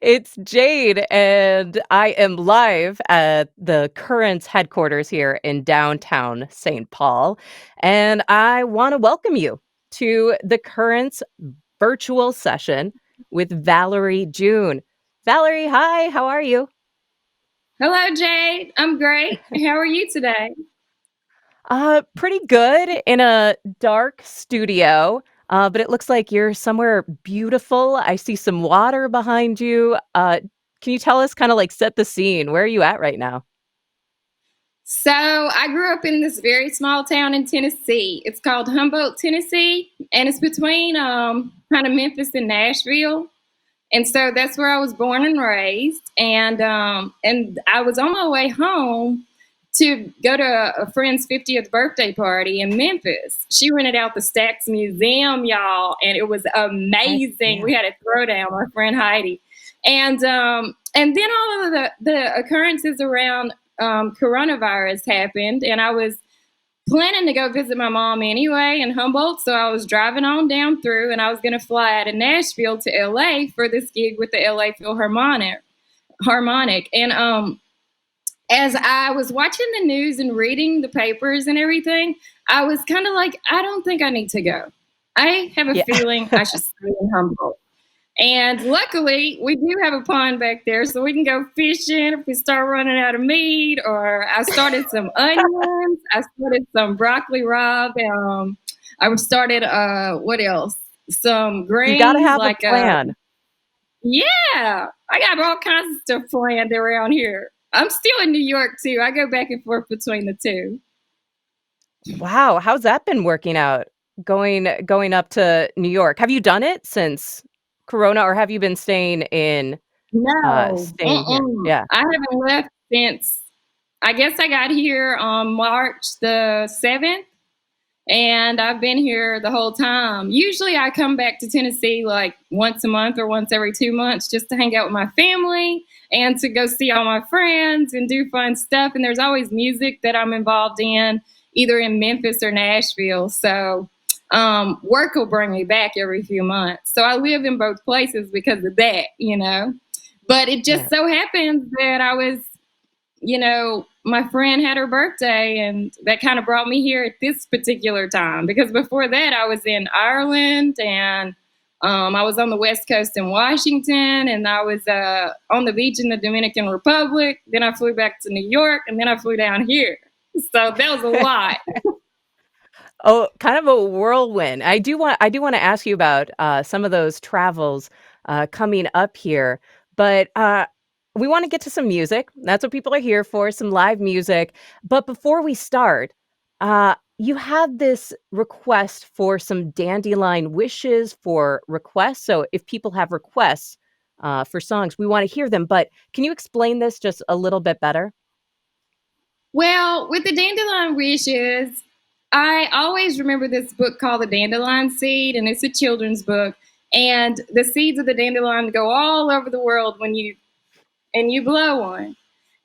It's Jade, and I am live at the Currents headquarters here in downtown St. Paul. And I want to welcome you to the Currents virtual session with Valerie June. Valerie, hi, how are you? Hello, Jade. I'm great. How are you today? Pretty good in a dark studio, but it looks like you're somewhere beautiful. I see some water behind you. Can you tell us, kind of like set the scene? Where are you at right now? So, I grew up in this very small town in Tennessee. It's called Humboldt, Tennessee, and it's between kind of Memphis and Nashville. And so that's where I was born and raised. And I was on my way home to go to a friend's 50th birthday party in Memphis. She rented out the Stax Museum, y'all, and it was Heck amazing. yeah. We had a throwdown, my friend Heidi, and then all of the occurrences around coronavirus happened, and I was planning to go visit my mom anyway in Humboldt. So I was driving on down through, and I was going to fly out of Nashville to LA for this gig with the LA Philharmonic. And as I was watching the news and reading the papers and everything, I was kind of like, I don't think I need to go. I have a Yeah. feeling I should stay in Humboldt. And luckily, we do have a pond back there, so we can go fishing if we start running out of meat. Or I started some onions. I started some broccoli rabe. I started what else? Some You gotta greens have a like plan. yeah. I got all kinds of stuff planned around here. I'm still in New York too. I go back and forth between the two. Wow, how's that been working out? Going up to New York. Have you done it since Corona, or have you been No, staying here? Yeah. I haven't left since I guess I got here on March the 7th, and I've been here the whole time. Usually I come back to Tennessee like once a month or once every 2 months just to hang out with my family and to go see all my friends and do fun stuff. And there's always music that I'm involved in, either in Memphis or Nashville. So work will bring me back every few months. So I live in both places because of that. But it just Yeah. so happens that my friend had her birthday, and that kind of brought me here at this particular time. Because before that, I was in Ireland, and I was on the West Coast in Washington, and I was on the beach in the Dominican Republic. Then I flew back to New York, and then I flew down here. So that was a lot. Oh, kind of a whirlwind. I do wanna ask you about, some of those travels, coming up here, but, we wanna get to some music. That's what people are here for, some live music. But before we start, you had this request for some Dandelion wishes for requests, so if people have requests, for songs, we wanna hear them, but can you explain this just a little bit better? Well, with the dandelion wishes, I always remember this book called The Dandelion Seed, and it's a children's book. And the seeds of the dandelion go all over the world when you blow one.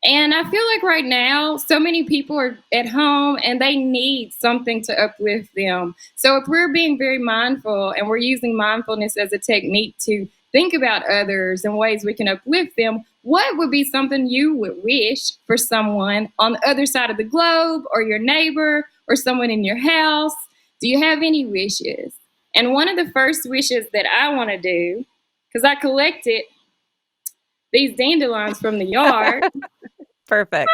And I feel like right now, so many people are at home and they need something to uplift them. So if we're being very mindful and we're using mindfulness as a technique to think about others and ways we can uplift them, what would be something you would wish for someone on the other side of the globe, or your neighbor, or someone in your house? Do you have any wishes? And one of the first wishes that I want to do, because I collected these dandelions from the yard. Perfect.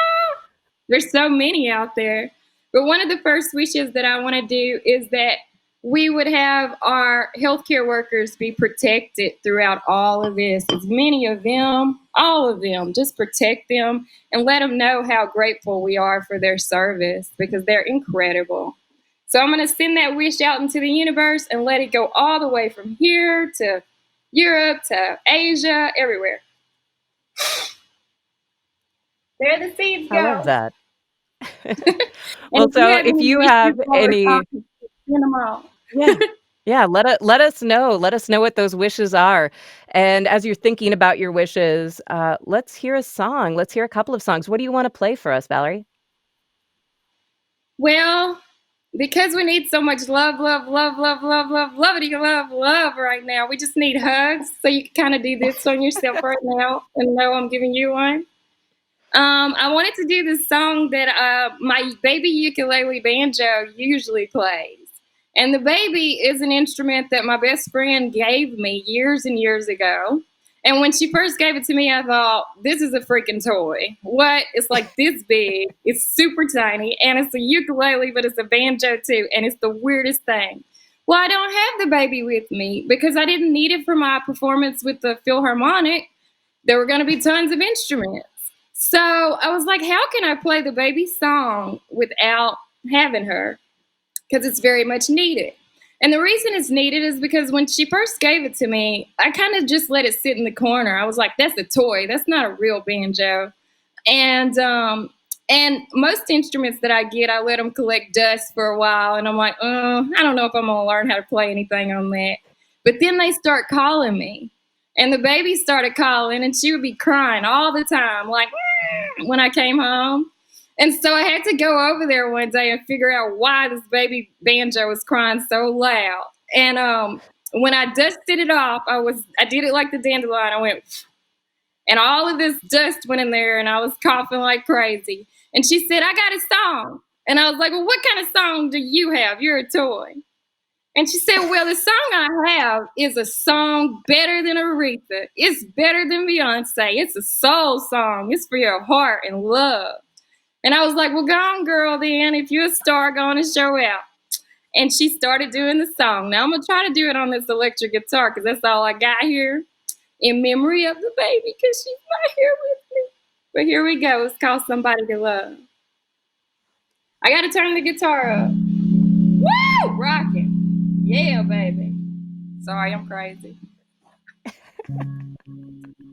There's so many out there. But one of the first wishes that I want to do is that we would have our healthcare workers be protected throughout all of this. As many of them, all of them, just protect them and let them know how grateful we are for their service, because they're incredible. So I'm going to send that wish out into the universe and let it go all the way from here to Europe to Asia, everywhere. There the seeds I love go. that. And Well, if you so have if any you wishes have while we're any. talking, send them out. Yeah. Yeah, let us know. Let us know what those wishes are. And as you're thinking about your wishes, let's hear a song. Let's hear a couple of songs. What do you wanna play for us, Valerie? Well, Because we need so much love, love, love, love, love, love, lovity, love, love right now. We just need hugs. So you can kind of do this on yourself right now and know I'm giving you one. I wanted to do this song that my baby ukulele banjo usually plays. And the baby is an instrument that my best friend gave me years and years ago. And when she first gave it to me, I thought, this is a freaking toy. What? It's like this big, it's super tiny, and it's a ukulele, but it's a banjo too. And it's the weirdest thing. Well, I don't have the baby with me because I didn't need it for my performance with the Philharmonic. There were going to be tons of instruments. So I was like, how can I play the baby song without having her? Because it's very much needed. And the reason it's needed is because when she first gave it to me, I kind of just let it sit in the corner. I was like, that's a toy. That's not a real banjo. And most instruments that I get, I let them collect dust for a while, and I'm like, I don't know if I'm gonna learn how to play anything on that. But then they start calling me, and the baby started calling, and she would be crying all the time, like when I came home. And so I had to go over there one day and figure out why this baby banjo was crying so loud. And when I dusted it off, I did it like the dandelion. I went, and all of this dust went in there, and I was coughing like crazy. And she said, I got a song. And I was like, well, what kind of song do you have? You're a toy. And she said, well, the song I have is a song better than Aretha. It's better than Beyonce. It's a soul song. It's for your heart and love. And I was like, well, go on, girl, then. If you're a star, go on and show out. And she started doing the song. Now I'm going to try to do it on this electric guitar because that's all I got here in memory of the baby because she's not here with me. But here we go. It's called Somebody to Love. I got to turn the guitar up. Woo! Rocking. Yeah, baby. Sorry, I'm crazy.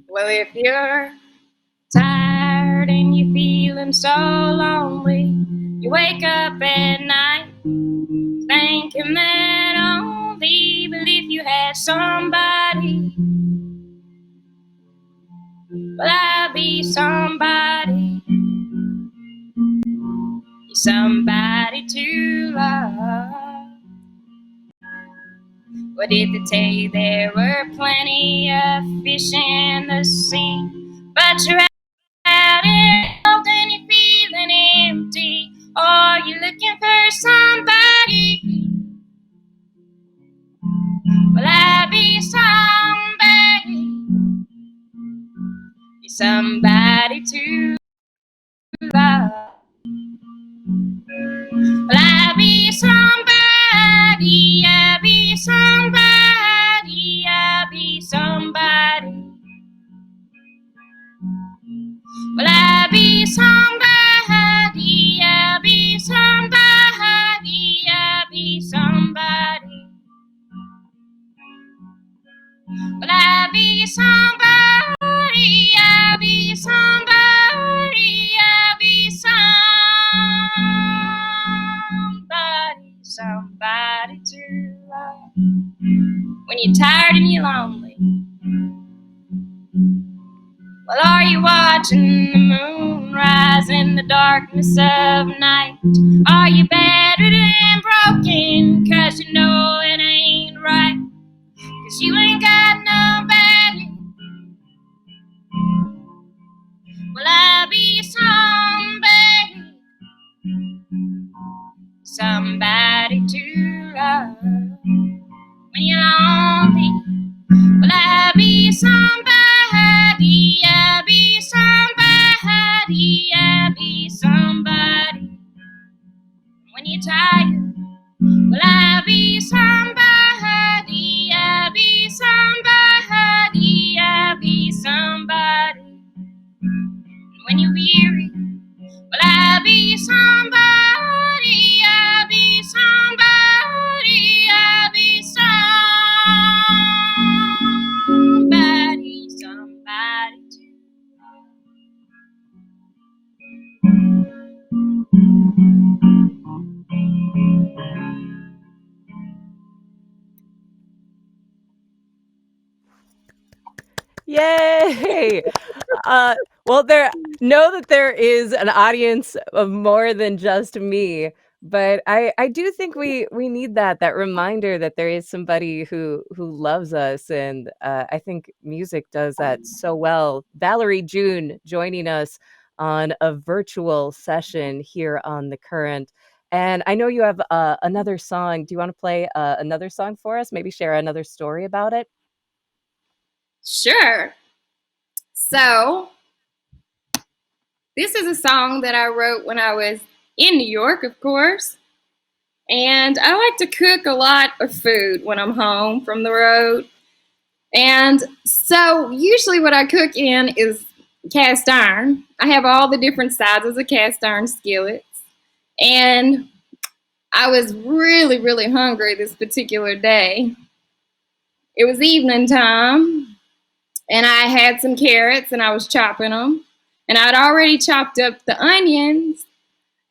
Well, if you're tired and you're feeling so lonely, you wake up at night thinking that only believe you had somebody. Well, I'll be somebody, somebody to love. What did they tell you? There were plenty of fish in the sea, but you're out and you're feeling empty. Are you looking for somebody? Will I be somebody? Be somebody to love. Will I be somebody? I'll be somebody. I'll be somebody. Will I be somebody? I'll be somebody. I'll be somebody. Will I be somebody? I'll be somebody. I'll be somebody. Somebody to love. When you're tired and you're lonely, well, are you watching the moon rise in the darkness of night? Are you battered and broken? 'Cause you know it ain't right. 'Cause you ain't got nobody. Will I be somebody? Somebody to love. When you're lonely, will I be somebody? I'll be somebody. I'll be somebody. When you're tired, will I be somebody? I'll be somebody. I'll be somebody. When you're weary, will I be somebody? I'll be somebody. I'll be somebody. Somebody to Yay! Well, there know that there is an audience of more than just me. But I do think we need that reminder that there is somebody who loves us, and, I think music does that so well. Valerie June joining us on a virtual session here on The Current, and I know you have, another song. Do you wanna play, another song for us? Maybe share another story about it? Sure. So, this is a song that I wrote when I was in New York, of course. And I like to cook a lot of food when I'm home from the road. And so, usually, what I cook in is cast iron. I have all the different sizes of cast iron skillets. And I was really, really hungry this particular day. It was evening time, and I had some carrots and I was chopping them. And I'd already chopped up the onions,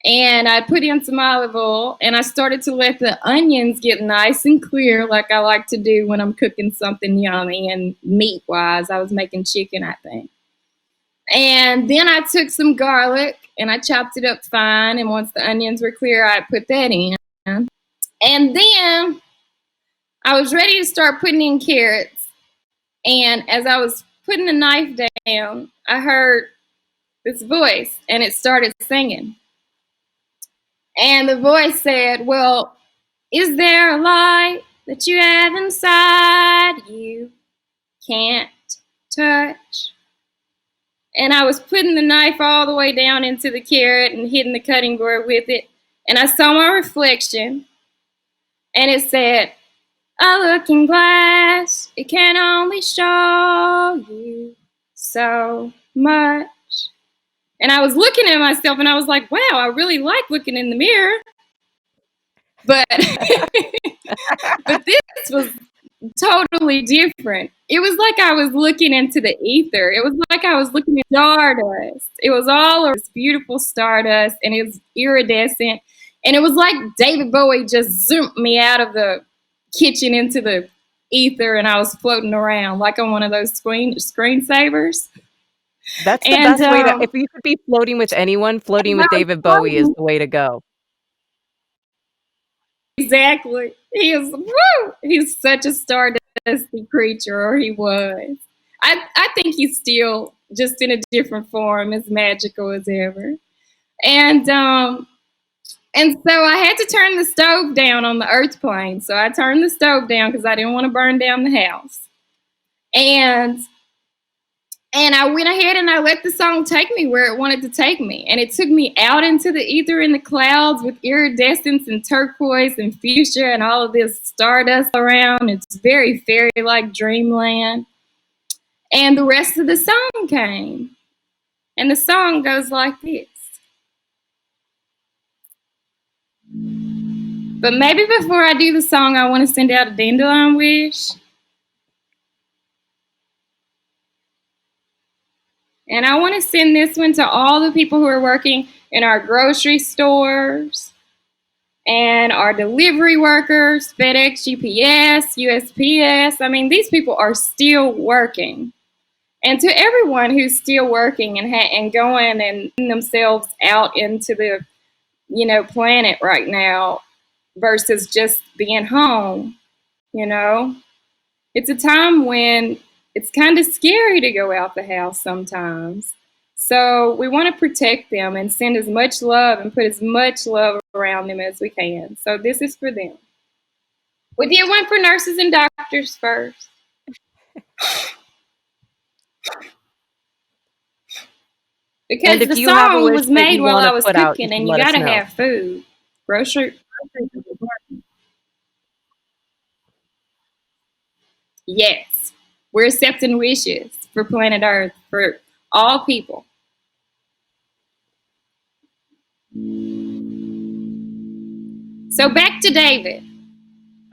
and I put in some olive oil, and I started to let the onions get nice and clear, like I like to do when I'm cooking something yummy and meat wise. I was making chicken, I think. And then I took some garlic and I chopped it up fine. And once the onions were clear, I put that in. And then I was ready to start putting in carrots. And as I was putting the knife down, I heard this voice and it started singing. And the voice said, "Well, is there a light that you have inside you can't touch?" And I was putting the knife all the way down into the carrot and hitting the cutting board with it. And I saw my reflection, and it said, "A looking glass, it can only show you so much." And I was looking at myself, and I was like, wow, I really like looking in the mirror. But but this was totally different. It was like I was looking into the ether. It was like I was looking at stardust. It was all of this beautiful stardust, and it was iridescent. And it was like David Bowie just zoomed me out of the kitchen into the ether, and I was floating around like on one of those screensavers. That's the And best way to if you could be floating with anyone, floating I with was David Bowie is floating. the way to go. Exactly. He is woo! He's such a stardusty creature, or he was. I think he's still just in a different form, as magical as ever. And and so I had to turn the stove down on the earth plane. So I turned the stove down because I didn't want to burn down the house. And and I went ahead and I let the song take me where it wanted to take me. And it took me out into the ether and the clouds with iridescence and turquoise and fuchsia and all of this stardust around. It's very fairy like dreamland. And the rest of the song came. And the song goes like this. But maybe before I do the song, I want to send out a dandelion wish. And I want to send this one to all the people who are working in our grocery stores and our delivery workers, FedEx, UPS, USPS. I mean, these people are still working. And to everyone who's still working and going and putting themselves out into the, planet right now versus just being home, you know, it's a time when it's kind of scary to go out the house sometimes. So we want to protect them and send as much love and put as much love around them as we can. So this is for them. We did one for nurses and doctors first. And Because if the you have a song wish was that made you while I wanna was put out, you cooking, should and you let got us to know. have food. Grocery. Yes. We're accepting wishes for planet Earth, for all people. So back to David.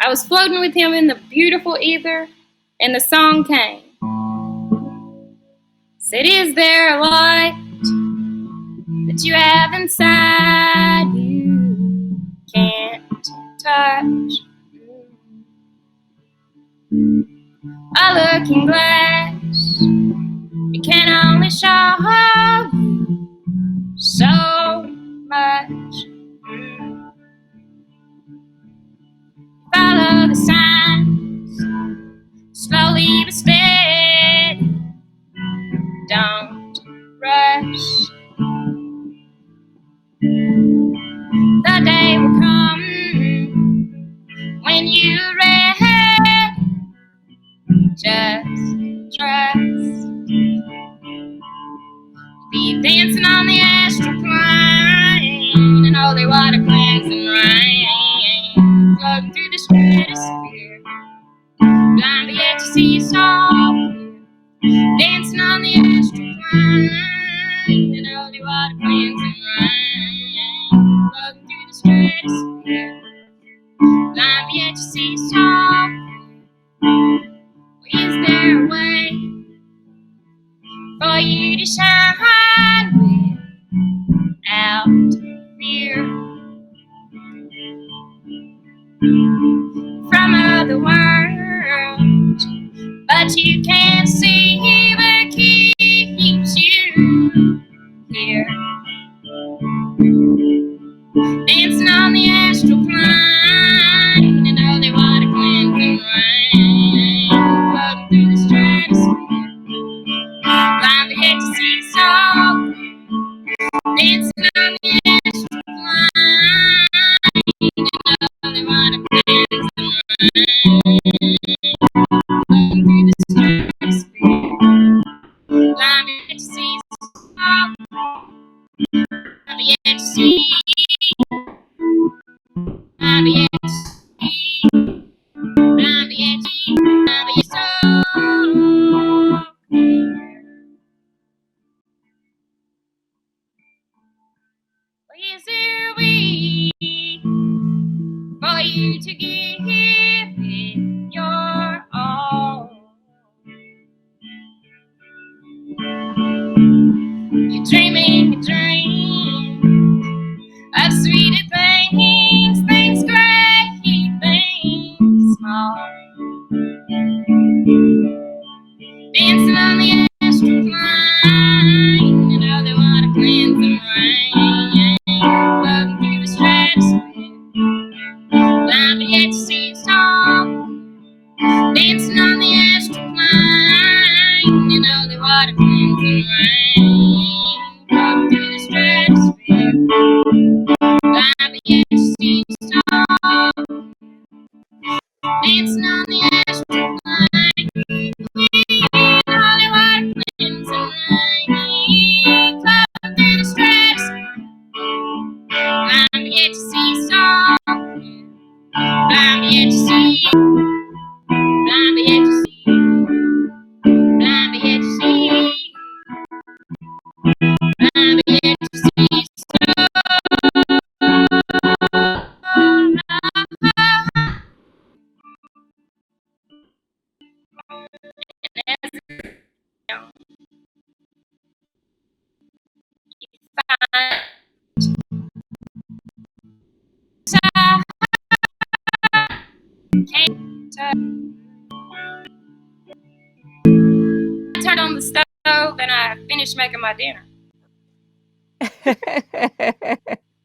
I was floating with him in the beautiful ether, and the song came. Said, "Is there a light that you have inside you can't touch? A looking glass, it can only show you so much." the signs, slowly but steady. Don't rush. The day will come when you're ready. Just trust. Be dancing on the astral plane, and holy water cleansing rain, floating through the stratosphere. Blind, but yet you see us all. Dancing on the astral plane, and holy water cleansing rain, floating through the stratosphere. Blind, but yet you see us all. Is there a way for you to shine without fear from other world? But you can't see what keeps you here. Dancing on the astral plane, and holy water cleansing rain, floating through the stratosphere. Blind, but yet to see us all. Dancing on the astral plane, and holy water cleansing rain, floating through the stratosphere. Blind, but yet to see us all. Blind, but yet to see. Blind, but yet to see. Blind, but yet to see. Blind, but yet so clear. Is there a way for you to give it your all? You're dreaming a dream of sweeter things, things great, things small. Dancing on the astral plane, and all they want to cleanse and rain, floating through the stratosphere. Blind, but yet you see us all. Dancing on the astral plane, and all the water cleansing rain, floating through the stratosphere. Blind, but yet you see us all. Dancing on the astral plane, and all the water cleansing rain, floating through the stratosphere. Blind, but yet you see us all. Blind, but yet you see. Blind, but yet you see. Blind, but yet you see. Blind, but yet you see. I turned on the stove and I finished making my dinner.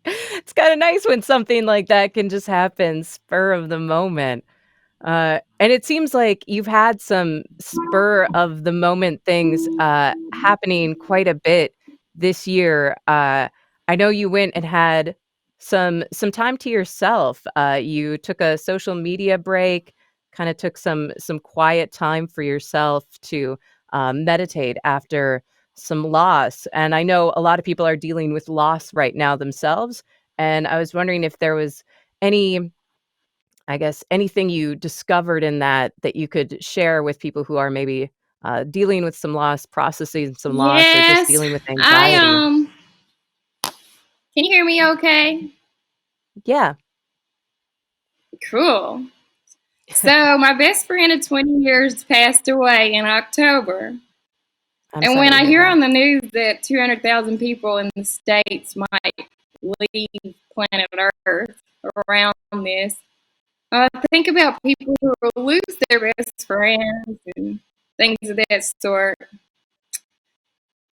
It's kinda nice when something like that can just happen spur of the moment. And it seems like you've had some spur of the moment things, happening quite a bit this year. I know you went and had some time to yourself. You took a social media break, kinda took some quiet time for yourself to, meditate after some loss, and I know a lot of people are dealing with loss right now themselves, and I was wondering if there was any I guess anything you discovered in that that you could share with people who are maybe, dealing with some loss, processing some loss, or just Yes, dealing with I anxiety. Can you hear me okay? Yeah, Cool. So my best friend of 20 years passed away in October. I'm And sorry when to I hear hear that. on the news that 200,000 people in the States might leave planet Earth around this, I think about people who will lose their best friends and things of that sort.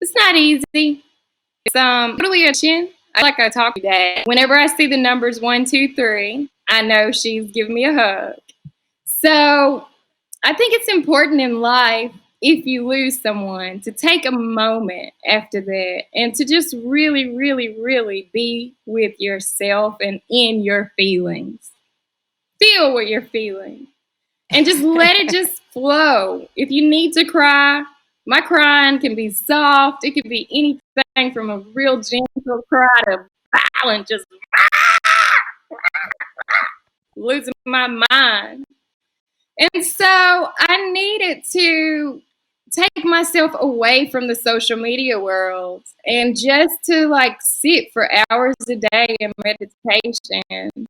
It's not easy. It's totally a chin. Like I talk today. Whenever I see the numbers 1, 2, 3, I know she's giving me a hug. So I think it's important in life, if you lose someone, to take a moment after that and to just really, really, really be with yourself and in your feelings. Feel what you're feeling and just let it just flow. If you need to cry, my crying can be soft. It could be anything from a real gentle cry to violent, just losing my mind. And so I needed to take myself away from the social media world and just to like sit for hours a day in meditation.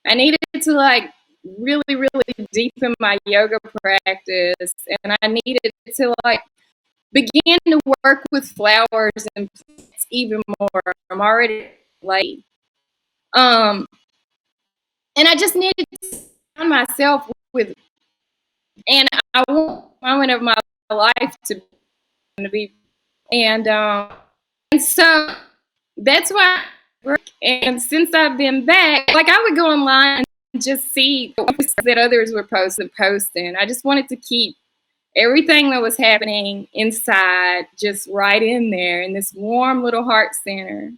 I needed to like really, really deepen my yoga practice, and I needed to like begin to work with flowers and plants even more. I'm already late. Um, and I just needed to surround myself with, and I want a moment of my life to be, and so that's why I work. And since I've been back, like I would go online and just see that others were posting. I just wanted to keep everything that was happening inside just right in there in this warm little heart center.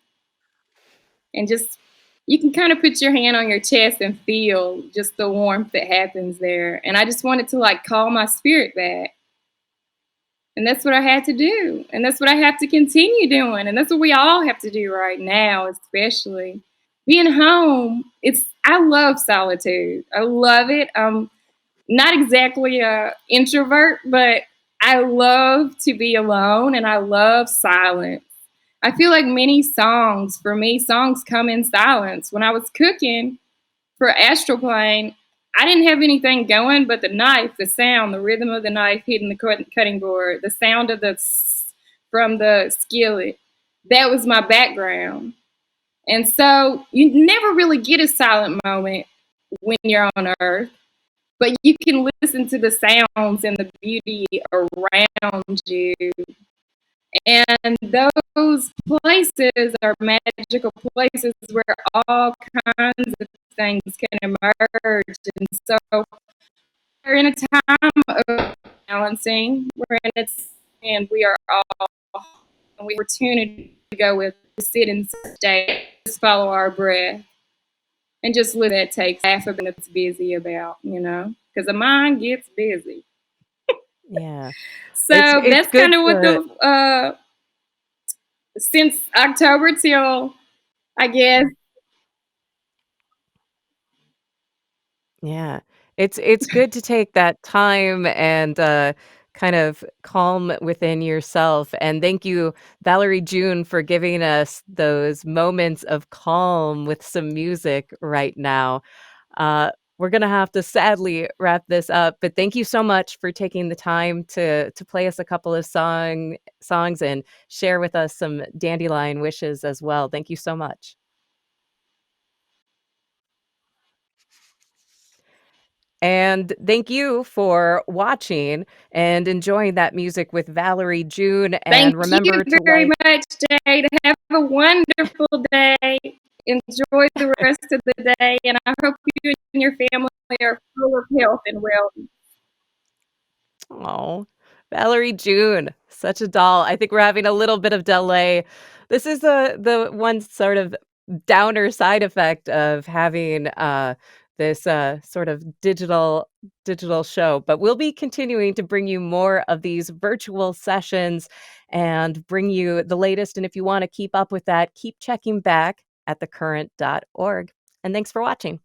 And just you can kind of put your hand on your chest and feel just the warmth that happens there. And I just wanted to like call my spirit back. And that's what I had to do. And that's what I have to continue doing. And that's what we all have to do right now, especially being home. I love solitude. I love it. Not exactly a introvert, but I love to be alone and I love silence. I feel like many songs, for me, songs come in silence. When I was cooking for Astral Plane, I didn't have anything going but the knife, the sound, the rhythm of the knife hitting the cutting board, the sound of from the skillet. That was my background. And so you never really get a silent moment when you're on earth, but you can listen to the sounds and the beauty around you. And those places are magical places where all kinds of things can emerge. And so we're in a time of balancing. We're in a and we are all and we opportunity to go with to sit and stay, just follow our breath, and just let that take half of it that's busy about, because the mind gets busy. Yeah. So It's that's kind good of what to the since October till I guess. Yeah. It's good to take that time and, kind of calm within yourself, and thank you, Valerie June, for giving us those moments of calm with some music right now. Uh, we're gonna have to sadly wrap this up, but thank you so much for taking the time to play us a couple of songs and share with us some Dandelion wishes as well. Thank you so much. And thank you for watching and enjoying that music with Valerie June. Thank And you remember to very like, much, Jade. Have a wonderful day. Enjoy the rest of the day, and I hope you and your family are full of health and wellness. oh, Valerie June, such a doll. I think we're having a little bit of delay. This is the one sort of downer side effect of having this sort of digital show. But we'll be continuing to bring you more of these virtual sessions and bring you the latest. And if you want to keep up with that, keep checking back at thecurrent.org. And thanks for watching.